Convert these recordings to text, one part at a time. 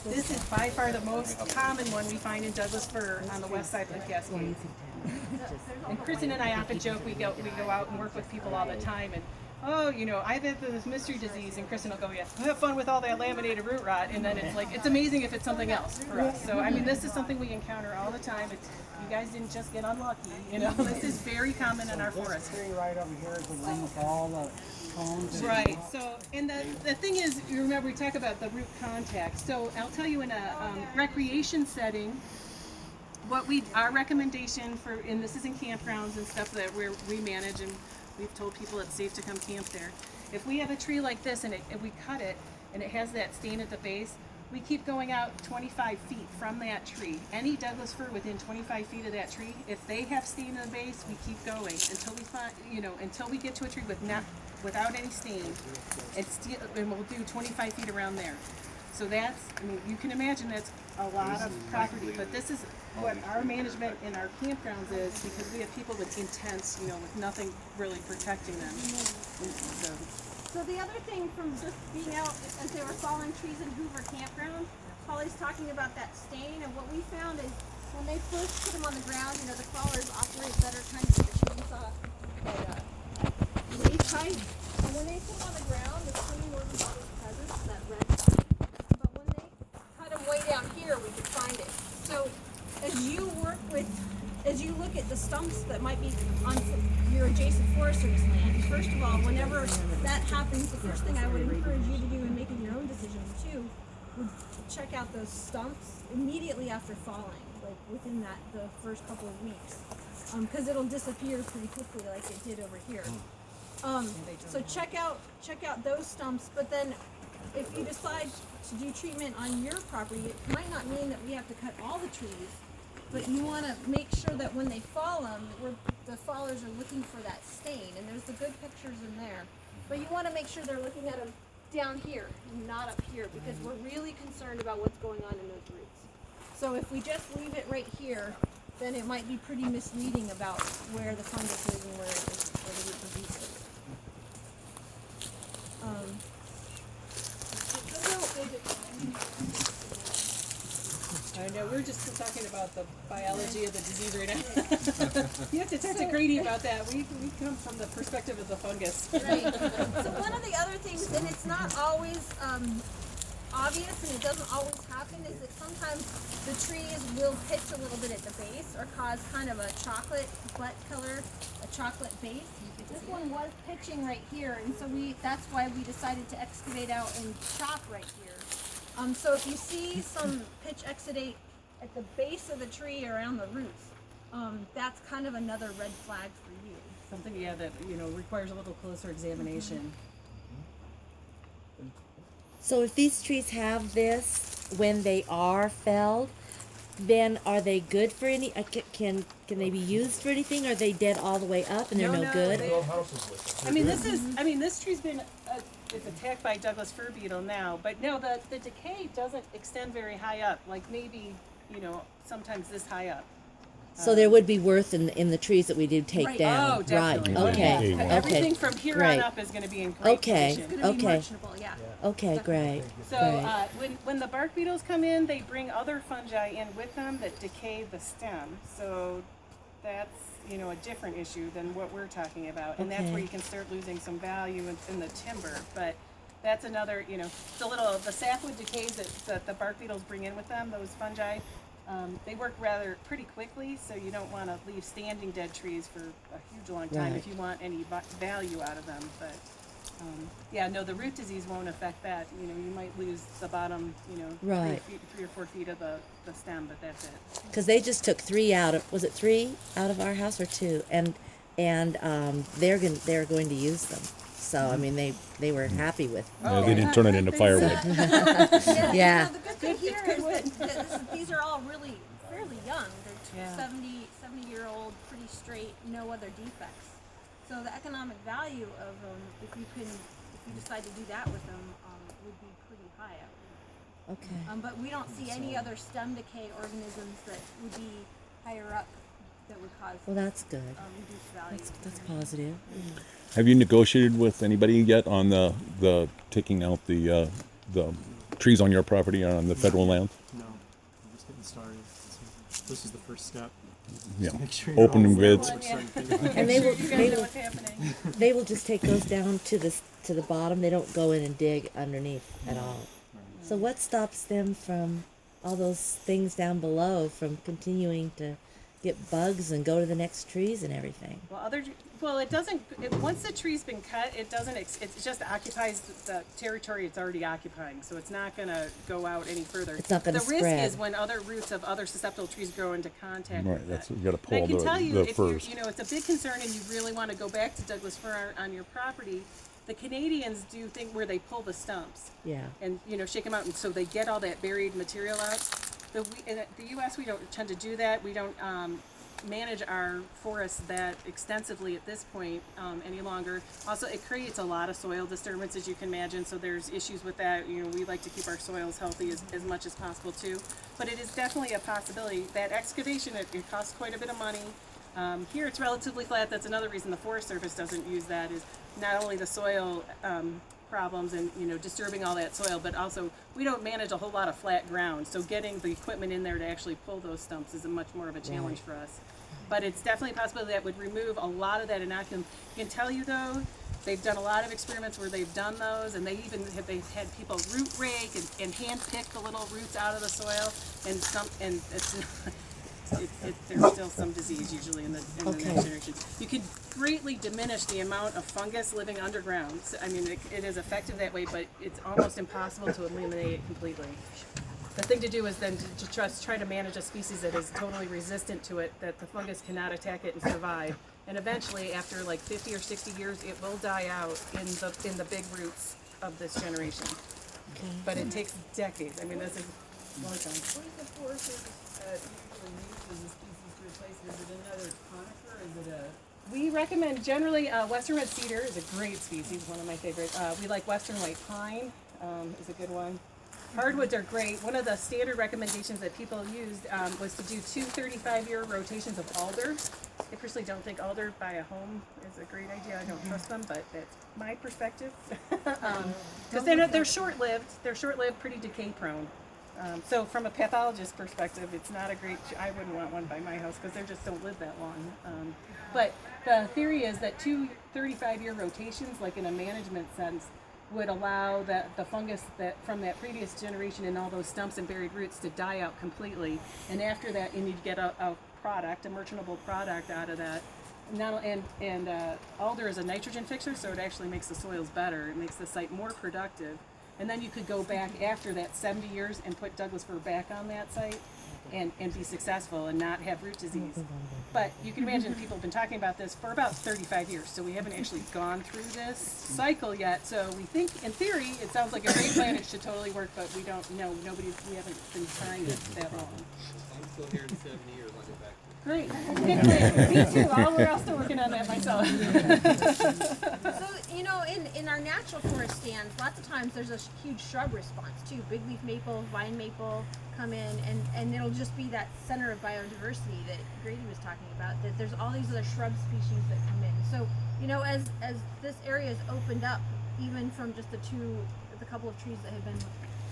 This is by far the most common one we find in Douglas Fir on the west side of the Cascades. And Kristen and I often joke, we go out and work with people all the time, and oh, you know, I've had this mystery disease, and Kristen will go, yeah, have fun with all that laminated root rot, and then it's like, it's amazing if it's something else for us. So, I mean, this is something we encounter all the time. It's, you guys didn't just get unlucky, you know, this is very common in our forest. Right over here is the one with all the cones. Right, so, and the thing is, you remember we talk about the root contact, so I'll tell you in a recreation setting, our recommendation for, and this is in campgrounds and stuff that we manage, and we've told people it's safe to come camp there. If we have a tree like this and we cut it and it has that stain at the base, we keep going out 25 feet from that tree. Any Douglas fir within 25 feet of that tree, if they have stain at the base, we keep going until we find, you know, until we get to a tree without any stain, and we'll do 25 feet around there. So that's, I mean, you can imagine that's a lot of property, but this is what our management in our campgrounds is, because we have people with intense, you know, with nothing really protecting them. So the other thing from just being out as they were falling trees in Hoover Campground, Holly's talking about that stain, and what we found is when they first put them on the ground, you know, the crawlers operate better kind of like a chainsaw waist height. And when they put them on the ground, the stain wasn't always present, that red stuff. But when they cut them way down here, we could find it. So as you look at the stumps that might be on your adjacent Forest Service land, first of all, whenever that happens, the first thing I would encourage you to do in making your own decisions too, would check out those stumps immediately after falling, like within the first couple of weeks, because it'll disappear pretty quickly, like it did over here. So check out those stumps, but then if you decide to do treatment on your property, it might not mean that we have to cut all the trees, but you want to make sure that when they fall them, the fallers are looking for that stain, and there's the good pictures in there. But you want to make sure they're looking at them down here, not up here, because we're really concerned about what's going on in those roots. So if we just leave it right here, then it might be pretty misleading about where the fungus is and where the root disease is. I know, we're just talking about the biology of the disease right now. You have to talk to Grady about that. We come from the perspective of the fungus. Right. So one of the other things, and it's not always obvious and it doesn't always happen, is that sometimes the trees will pitch a little bit at the base or cause kind of a chocolate butt color, a chocolate base. This one was pitching right here, and so that's why we decided to excavate out and chop right here. So if you see some pitch exudate at the base of the tree or around the roots, that's kind of another red flag for you. Something, yeah, that, you know, requires a little closer examination. So if these trees have this when they are felled, then are they good for any? Can they be used for anything? Are they dead all the way up and they're no good? This tree's been it's attacked by Douglas fir beetle now, but no, the decay doesn't extend very high up. Like maybe, you know, sometimes this high up. So there would be worth in the trees that we do take Right. down. Oh, definitely. Right. Okay. Yeah. Okay. Everything from here Great. on up is going to be in great Okay. condition. It's going to be Okay. merchantable, yeah. Okay. Great. So when the bark beetles come in, they bring other fungi in with them that decay the stem. So that's, you know, a different issue than what we're talking about, and that's Okay. where you can start losing some value in the timber. But that's another, you know, the sapwood decays that the bark beetles bring in with them, those fungi. They work pretty quickly, so you don't want to leave standing dead trees for a huge long time Right. if you want any value out of them. But yeah, no, the root disease won't affect that. You know, you might lose the bottom, you know, Right. 3 or 4 feet of the stem, but that's it. Because they just took 3 out of, was it 3 out of our house or 2? And they're going to use them. So I mean they were happy with. Yeah, they didn't turn it into firewood. Yeah. You know, the good thing here is that these are all really fairly young. They're Yeah. 70-year-old, pretty straight, no other defects. So the economic value of them, if you decide to do that with them, would be pretty high out here. Okay. But we don't see any other stem decay organisms that would be higher up that would cause Well, that's good. reduced value. That's positive. Have you negotiated with anybody yet on the taking out the trees on your property are on the federal land? No, I'm just getting started. This is the first step. Yeah. Make sure you're Opening all bids. set. We're starting to think And they will, You they guys know will, what's happening. they will just take those down to the bottom. They don't go in and dig underneath at all. So what stops them from all those things down below from continuing to get bugs and go to the next trees and everything? Well, it doesn't. Once the tree's been cut, it doesn't. It just occupies the territory it's already occupying, so it's not going to go out any further. It's not gonna The risk spread. is when other roots of other susceptible trees grow into contact. Right, with that's, that. you gotta And I pull can tell you, the if you're, firs. you know, it's a big concern, and you really want to go back to Douglas Fir on your property. The Canadians do think where they pull the stumps Yeah. and shake them out, and so they get all that buried material out. In the U.S. we don't tend to do that. We don't manage our forests that extensively at this point any longer. Also, it creates a lot of soil disturbance, as you can imagine. So there's issues with that. We like to keep our soils healthy as much as possible too. But it is definitely a possibility. That excavation it costs quite a bit of money. Here it's relatively flat. That's another reason the Forest Service doesn't use that. Is not only the soil problems and disturbing all that soil, but also we don't manage a whole lot of flat ground. So getting the equipment in there to actually pull those stumps is a much more of a challenge for us. But it's definitely a possibility that would remove a lot of that inoculum. I can tell you though, they've done a lot of experiments where they've done those, and they've had people root rake and hand pick the little roots out of the soil, and it's there's still some disease usually in the Okay. next generation. You could greatly diminish the amount of fungus living underground. So, I mean, it is effective that way, but it's almost impossible to eliminate it completely. The thing to do is then to try to manage a species that is totally resistant to it, that the fungus cannot attack it and survive. And eventually, after like 50 or 60 years, it will die out in the big roots of this generation. Okay. But it takes decades. I mean, this is a long time. What is the Forest Service usually use as a species to replace it? Is it another conifer? Is it a... We recommend generally western red cedar is a great species, one of my favorites. We like western white pine is a good one. Hardwoods are great. One of the standard recommendations that people used was to do 2 35-year rotations of alder. I personally don't think alder by a home is a great idea. I don't trust them, but that's my perspective. Because they're short-lived. They're short-lived, pretty decay-prone. So from a pathologist perspective, it's not a great, I wouldn't want one by my house because they just don't live that long. But the theory is that 2 35-year rotations, like in a management sense, would allow the fungus that from that previous generation and all those stumps and buried roots to die out completely. And after that, you need to get a product, a merchantable product out of that. And alder is a nitrogen fixer, so it actually makes the soils better. It makes the site more productive. And then you could go back after that 70 years and put Douglas Fir back on that site and be successful and not have root disease. But you can imagine people have been talking about this for about 35 years, so we haven't actually gone through this cycle yet. So we think, in theory, it sounds like a great plan. It should totally work, but we don't know. We haven't been trying it that long. I'm still here in 70 years. I'll get back to you. Great. Okay, great. Me too. We're still working on that myself. So, in our natural forest stands, lots of times there's a huge shrub response too. Big leaf maple, vine maple come in, and it'll just be that center of biodiversity that Grady was talking about, that there's all these other shrub species that come in. So, as this area is opened up, even from just the couple of trees that have been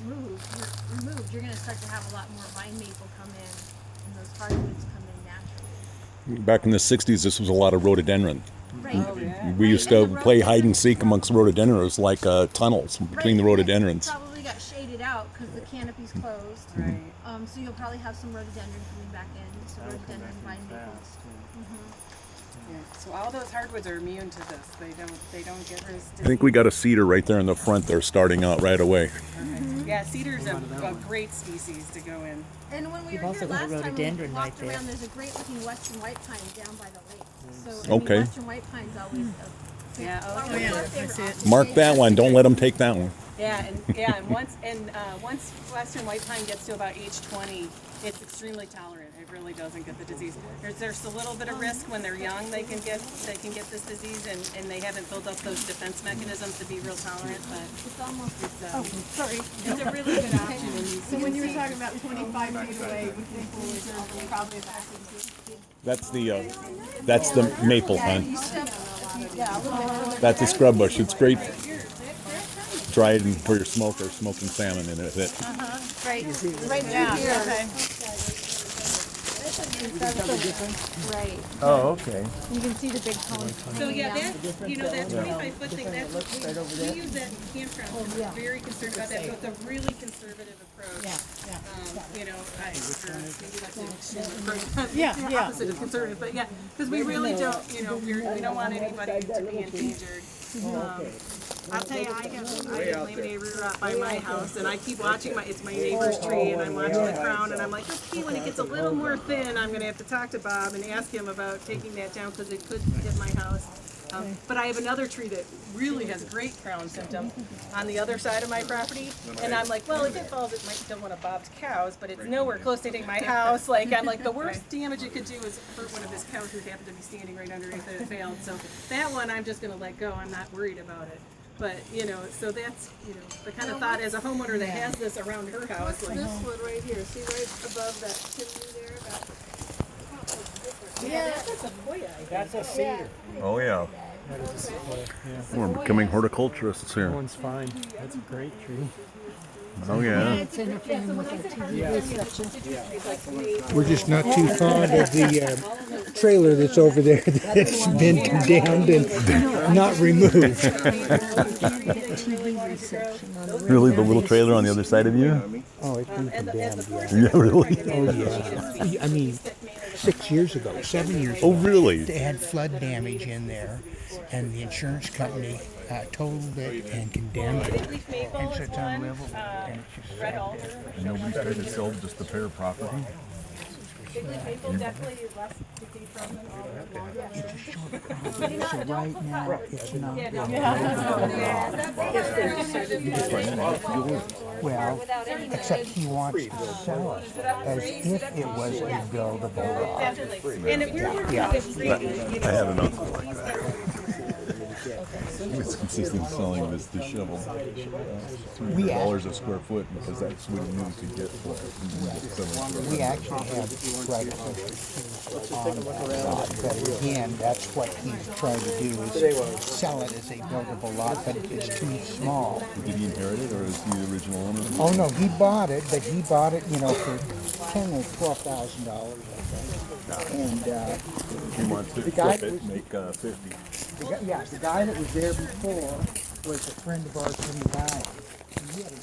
removed, you're going to start to have a lot more vine maple come in, and those hardwoods come in naturally. Back in the 60s, this was a lot of rhododendron. Right. Oh, yeah. We used to play hide and seek amongst rhododendrons, like tunnels between the Right, rhododendrons. Probably got shaded out because the canopy's closed. Right. So you'll probably have some rhododendron coming back in. So That'll come rhododendron, back in vine maple. fast. Yeah. So all those hardwoods are immune to this. They don't get resistant. I think we got a cedar right there in the front there starting out right away. Yeah, cedar's a great species to go in. And when we You've were also here got a last time, when we rhododendron right walked there. around, there's a great looking western white pine down by the lake. So Okay. western white pine's always a Yeah, one oh, of yeah, our I favorite see it. options. Mark that one. Don't let them take that one. Yeah, and once western white pine gets to about age 20, it's extremely tolerant. It really doesn't get the disease. There's a little bit of risk when they're young. They can get this disease, and they haven't built up those defense mechanisms to be real tolerant. But It's almost Sorry. it's a really good option. And So when you were talking about 25 feet away, we think we're probably That's the maple pine. That's a scrub bush. It's great. dried and for your smoke or smoking salmon in it. Right, right down, okay. Right. Oh, okay. You can see the big cones. So yeah, that, you know, that 25-foot thing, that's, we use that in campgrounds, and we're very concerned about that, so it's a really conservative approach. You know, maybe like the extreme approach, the opposite of conservative, but yeah, because we really don't, you know, we don't want anybody to be endangered. I'll tell you, I have laminated root rot by my house, and I keep watching it's my neighbor's tree, and I'm watching the crown, and I'm like, okay, when it gets a little more thin, I'm gonna have to talk to Bob and ask him about taking that down, because it could hit my house. But I have another tree that really has great crown symptom on the other side of my property, and I'm like, well, if it falls, it might kill one of Bob's cows, but it's nowhere close to hitting my house. Like, I'm like, the worst damage it could do is hurt one of his cows who happened to be standing right underneath it and failed. So that one, I'm just gonna let go. I'm not worried about it. But, you know, so that's, you know, the kind of thought as a homeowner that has this around her house. Like, This one right here, see right above that chimney there? that's a Hoya. That's a cedar. Oh yeah. That is a sequoia, yeah. We're becoming horticulturists That here. one's fine. That's a great tree. Oh yeah. It's interfering with the TV section. We're just not too fond of the trailer that's over there that's been condemned and not removed. Really, the little trailer on the other side of you? Oh, it's been condemned, yeah. Yeah, really? Oh, yeah. I mean, 6 years ago, 7 years ago. Oh, really? They had flood damage in there, and the insurance company totaled it and condemned it. Leaf maple And so is it's one, unlivable. And it's just red sat alder. there. Nobody's trying to sell just the pair property? Big leaf maple definitely is less decay from than all the longer. So right now, it's not. Well, except he wants to sell it as if it was a buildable lot. Definitely. And we're working on it free, you I know. had an uncle like that. He was consistently selling this disheveled $300 a square foot because that's what he knew he could get for it. We actually have right of on that lot, but again, that's what he's trying to do is sell it as a buildable lot, but it's too small. Did he inherit it or is he the original owner? Oh no, he bought it, but he bought it, you know, for $10,000 or $12,000, I think. And He wants to the guy flip it, was- make 50. the guy that was there before was a friend of ours when he died. And he had a